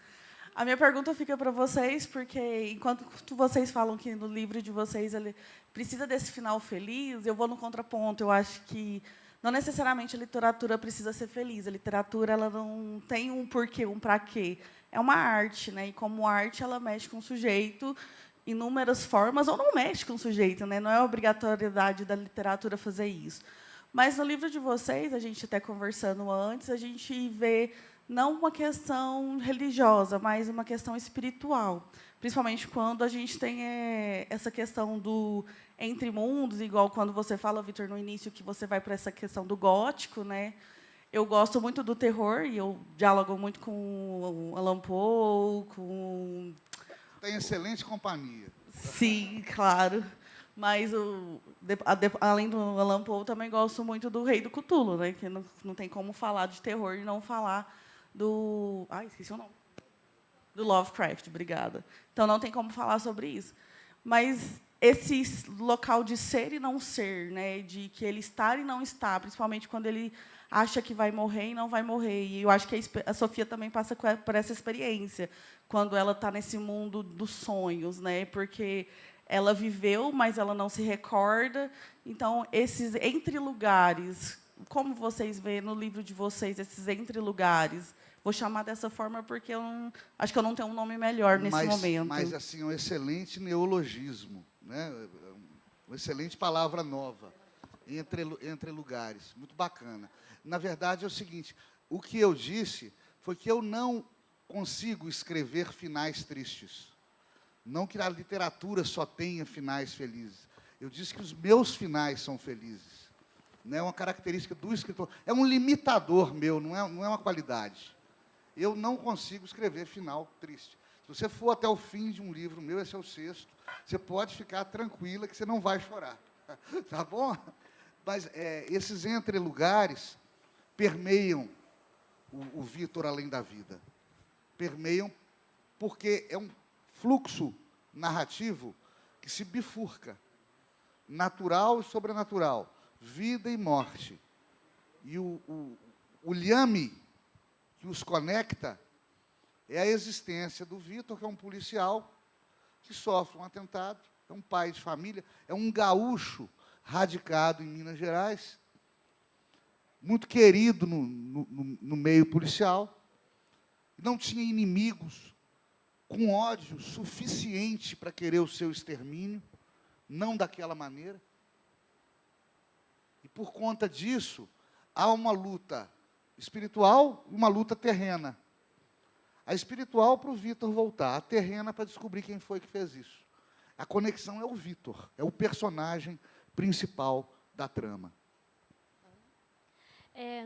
A minha pergunta fica para vocês, porque enquanto vocês falam que no livro de vocês ele precisa desse final feliz, eu vou no contraponto. Eu acho que não necessariamente a literatura precisa ser feliz. A literatura ela não tem um porquê, um para quê. É uma arte, né? E como arte ela mexe com o sujeito em inúmeras formas, ou não mexe com o sujeito, né? Não é obrigatoriedade da literatura fazer isso. Mas no livro de vocês, a gente até conversando antes, a gente vê não uma questão religiosa, mas uma questão espiritual. Principalmente quando a gente tem essa questão do entre mundos, igual quando você fala, Vitor, no início, que você vai para essa questão do gótico, né? Eu gosto muito do terror, e eu dialogo muito com o Allan Poe, com... Tem excelente companhia. Sim, claro. Mas, além do Allan Poe, também gosto muito do Rei do Cthulhu, né? Que não tem como falar de terror e não falar do... Ai, esqueci o nome. Do Lovecraft, obrigada. Então, não tem como falar sobre isso. Mas esse local de ser e não ser, né? De que ele estar e não estar, principalmente quando ele acha que vai morrer e não vai morrer. E eu acho que a Sofia também passa por essa experiência, quando ela está nesse mundo dos sonhos, né? Porque ela viveu, mas ela não se recorda. Então, esses entre-lugares, como vocês veem no livro de vocês, esses entre-lugares, vou chamar dessa forma porque acho que eu não tenho um nome melhor nesse momento. Mas, assim, um excelente neologismo, né? Uma excelente palavra nova, entre lugares. Muito bacana. Na verdade, é o seguinte, o que eu disse foi que eu não consigo escrever finais tristes. Não que a literatura só tenha finais felizes. Eu disse que os meus finais são felizes. Não é uma característica do escritor. É um limitador meu, não é uma qualidade. Eu não consigo escrever final triste. Se você for até o fim de um livro meu, esse é o 6º, você pode ficar tranquila que você não vai chorar. Tá bom? Mas esses entre-lugares permeiam o Vitor além da vida. Permeiam porque é um fluxo narrativo que se bifurca. Natural e sobrenatural. Vida e morte. E o liame que os conecta é a existência do Vitor, que é um policial que sofre um atentado, é um pai de família, é um gaúcho radicado em Minas Gerais, muito querido no meio policial, não tinha inimigos, com ódio suficiente para querer o seu extermínio, não daquela maneira. E, por conta disso, há uma luta espiritual e uma luta terrena. A espiritual para o Vitor voltar, a terrena para descobrir quem foi que fez isso. A conexão é o Vitor, é o personagem principal da trama.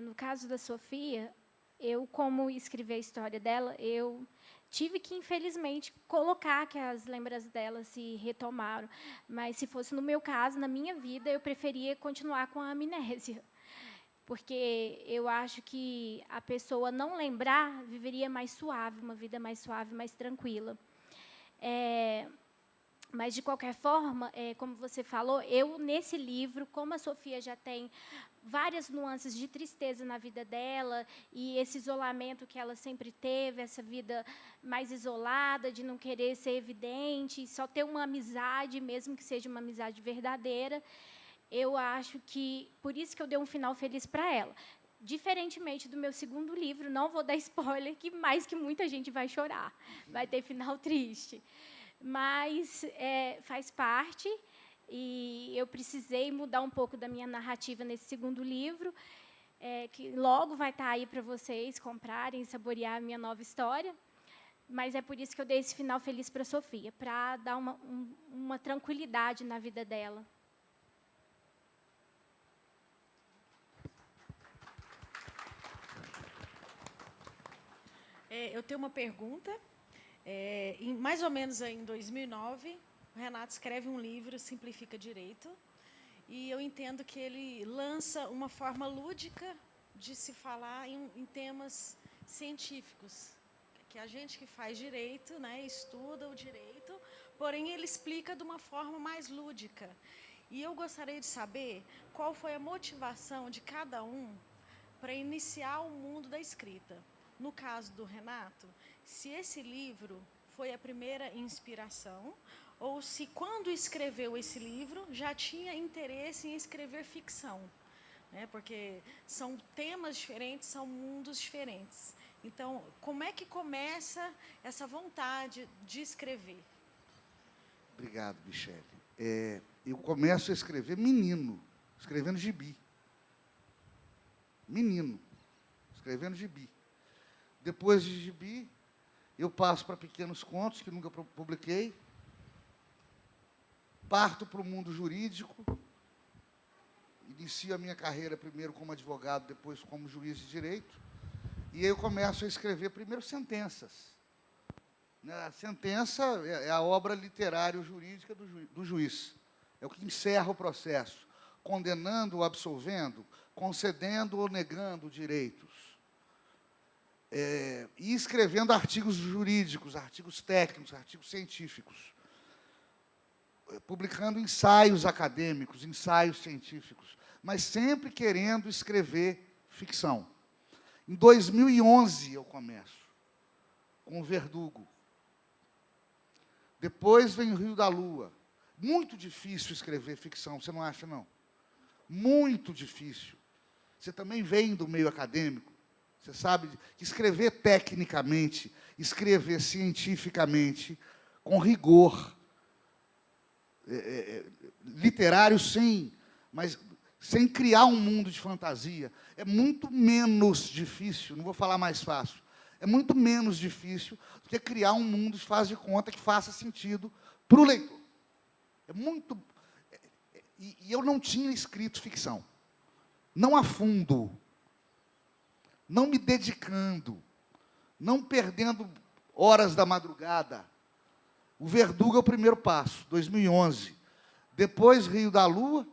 No caso da Sofia, eu, como escrevi a história dela, eu tive que, infelizmente, colocar que as lembranças dela se retomaram. Mas, se fosse no meu caso, na minha vida, eu preferia continuar com a amnésia. Porque eu acho que a pessoa não lembrar viveria mais suave, uma vida mais suave, mais tranquila. Mas, de qualquer forma, como você falou, eu, nesse livro, como a Sofia já tem várias nuances de tristeza na vida dela, e esse isolamento que ela sempre teve, essa vida mais isolada, de não querer ser evidente, só ter uma amizade, mesmo que seja uma amizade verdadeira, eu acho que, por isso que eu dei um final feliz para ela. Diferentemente do meu segundo livro, não vou dar spoiler, que mais que muita gente vai chorar, vai ter final triste. Mas faz parte, e eu precisei mudar um pouco da minha narrativa nesse segundo livro, que logo vai estar aí para vocês comprarem e saborear a minha nova história. Mas é por isso que eu dei esse final feliz para a Sofia, para dar uma tranquilidade na vida dela. Eu tenho uma pergunta. Mais ou menos em 2009, o Renato escreve um livro, Simplifica Direito, e eu entendo que ele lança uma forma lúdica de se falar em temas científicos, que a gente que faz direito, né, estuda o direito, porém ele explica de uma forma mais lúdica. E eu gostaria de saber qual foi a motivação de cada um para iniciar o mundo da escrita. No caso do Renato, se esse livro foi a primeira inspiração, ou se, quando escreveu esse livro, já tinha interesse em escrever ficção, né? Porque são temas diferentes, são mundos diferentes. Então, como é que começa essa vontade de escrever? Obrigado, Michele. Eu começo a escrever menino, escrevendo gibi. Menino, escrevendo gibi. Depois de gibi, eu passo para pequenos contos, que nunca publiquei, parto para o mundo jurídico, inicio a minha carreira primeiro como advogado, depois como juiz de direito, e aí eu começo a escrever primeiro sentenças. A sentença é a obra literário-jurídica do juiz, é o que encerra o processo, condenando ou absolvendo, concedendo ou negando direitos. E escrevendo artigos jurídicos, artigos técnicos, artigos científicos, publicando ensaios acadêmicos, ensaios científicos, mas sempre querendo escrever ficção. Em 2011 eu começo, com o Verdugo. Depois vem o Rio da Lua. Muito difícil escrever ficção, você não acha, não? Muito difícil. Você também vem do meio acadêmico. Você sabe que escrever tecnicamente, escrever cientificamente, com rigor, literário sim, mas sem criar um mundo de fantasia, é muito menos difícil, não vou falar mais fácil, é muito menos difícil do que criar um mundo de faz de conta que faça sentido para o leitor. É muito... E eu não tinha escrito ficção, não a fundo, não me dedicando, não perdendo horas da madrugada. O Verdugo é o primeiro passo, 2011. Depois, Rio da Lua.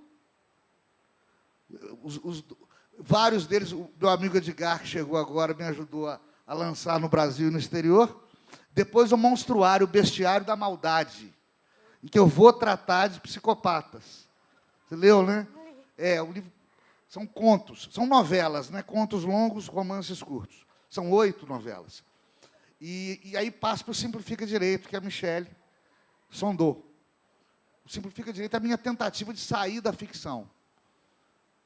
Vários deles, o meu amigo Edgar, que chegou agora, me ajudou a lançar no Brasil e no exterior. Depois, o Monstruário, o Bestiário da Maldade, em que eu vou tratar de psicopatas. Você leu, né? O livro são contos, são novelas, né? Contos longos, romances curtos. São 8 novelas. E aí passa para o Simplifica Direito, que a Michele sondou. O Simplifica Direito é a minha tentativa de sair da ficção.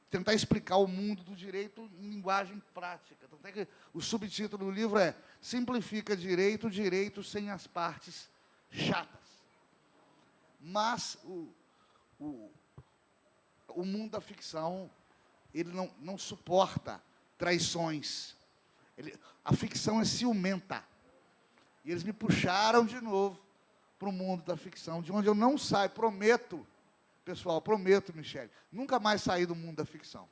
Tentar explicar o mundo do direito em linguagem prática. Então, o subtítulo do livro é Simplifica Direito, direito sem as partes chatas. Mas o mundo da ficção, ele não suporta traições. A ficção é ciumenta. E eles me puxaram de novo para o mundo da ficção, de onde eu não saio, prometo, pessoal, prometo, Michele, nunca mais sair do mundo da ficção.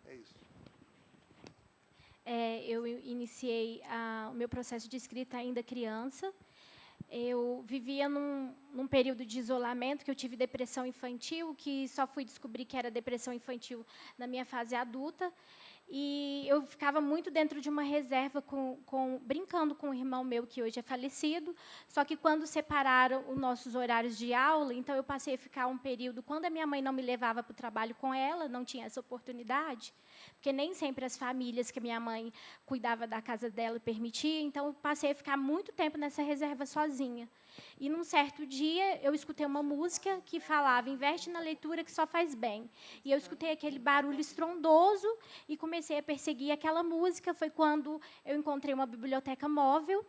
É isso. Eu iniciei o meu processo de escrita ainda criança. Eu vivia num período de isolamento, que eu tive depressão infantil, que só fui descobrir que era depressão infantil na minha fase adulta. E eu ficava muito dentro de uma reserva, brincando com um irmão meu, que hoje é falecido. Só que, quando separaram os nossos horários de aula, então eu passei a ficar um período, quando a minha mãe não me levava para o trabalho com ela, não tinha essa oportunidade, porque nem sempre as famílias que a minha mãe cuidava da casa dela permitiam, então eu passei a ficar muito tempo nessa reserva sozinha. E, num certo dia, eu escutei uma música que falava, investe na leitura que só faz bem. E eu escutei aquele barulho estrondoso e comecei a perseguir aquela música. Foi quando eu encontrei uma biblioteca móvel.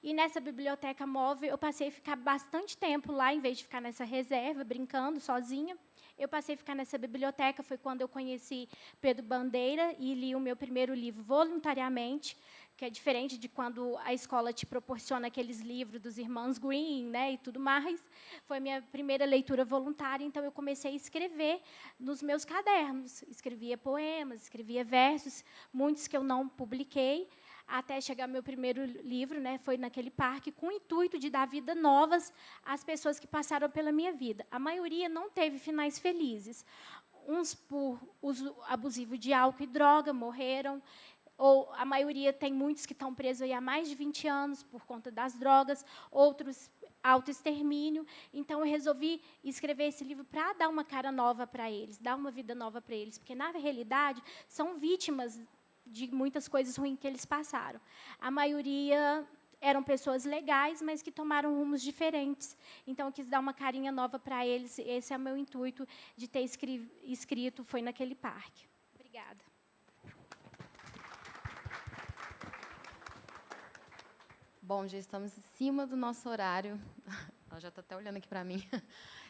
E, nessa biblioteca móvel, eu passei a ficar bastante tempo lá, em vez de ficar nessa reserva, brincando sozinha. Eu passei a ficar nessa biblioteca, foi quando eu conheci Pedro Bandeira e li o meu primeiro livro voluntariamente, que é diferente de quando a escola te proporciona aqueles livros dos irmãos Green, né, e tudo mais. Foi a minha primeira leitura voluntária, então eu comecei a escrever nos meus cadernos. Escrevia poemas, escrevia versos, muitos que eu não publiquei, até chegar ao meu primeiro livro, né, foi naquele parque, com o intuito de dar vida novas às pessoas que passaram pela minha vida. A maioria não teve finais felizes. Uns, por uso abusivo de álcool e droga, morreram. Ou a maioria, tem muitos que estão presos aí há mais de 20 anos por conta das drogas, outros autoextermínio. Então, eu resolvi escrever esse livro para dar uma cara nova para eles, dar uma vida nova para eles, porque, na realidade, são vítimas de muitas coisas ruins que eles passaram. A maioria eram pessoas legais, mas que tomaram rumos diferentes. Então, eu quis dar uma carinha nova para eles. Esse é o meu intuito de ter escrito, foi naquele parque. Obrigada. Bom, já estamos em cima do nosso horário. Ela já está até olhando aqui para mim.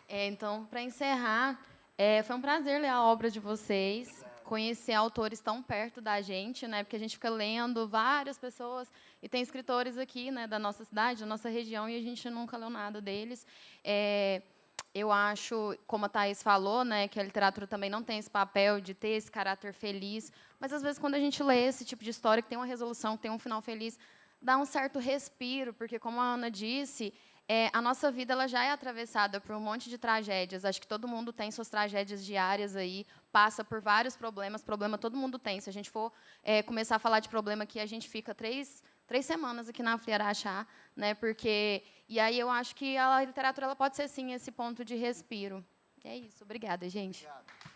Então, para encerrar, foi um prazer ler a obra de vocês, conhecer autores tão perto da gente, né? Porque a gente fica lendo várias pessoas, e tem escritores aqui, né, da nossa cidade, da nossa região, e a gente nunca leu nada deles. Eu acho, como a Thaís falou, né, que a literatura também não tem esse papel de ter esse caráter feliz, mas, às vezes, quando a gente lê esse tipo de história, que tem uma resolução, que tem um final feliz, dá um certo respiro, porque, como a Ana disse, a nossa vida ela já é atravessada por um monte de tragédias. Acho que todo mundo tem suas tragédias diárias aí, passa por vários problemas. Problema todo mundo tem. Se a gente for começar a falar de problema aqui, a gente fica três semanas aqui na Fliarachá, né? E aí eu acho que a literatura ela pode ser, sim, esse ponto de respiro. É isso. Obrigada, gente. Obrigado.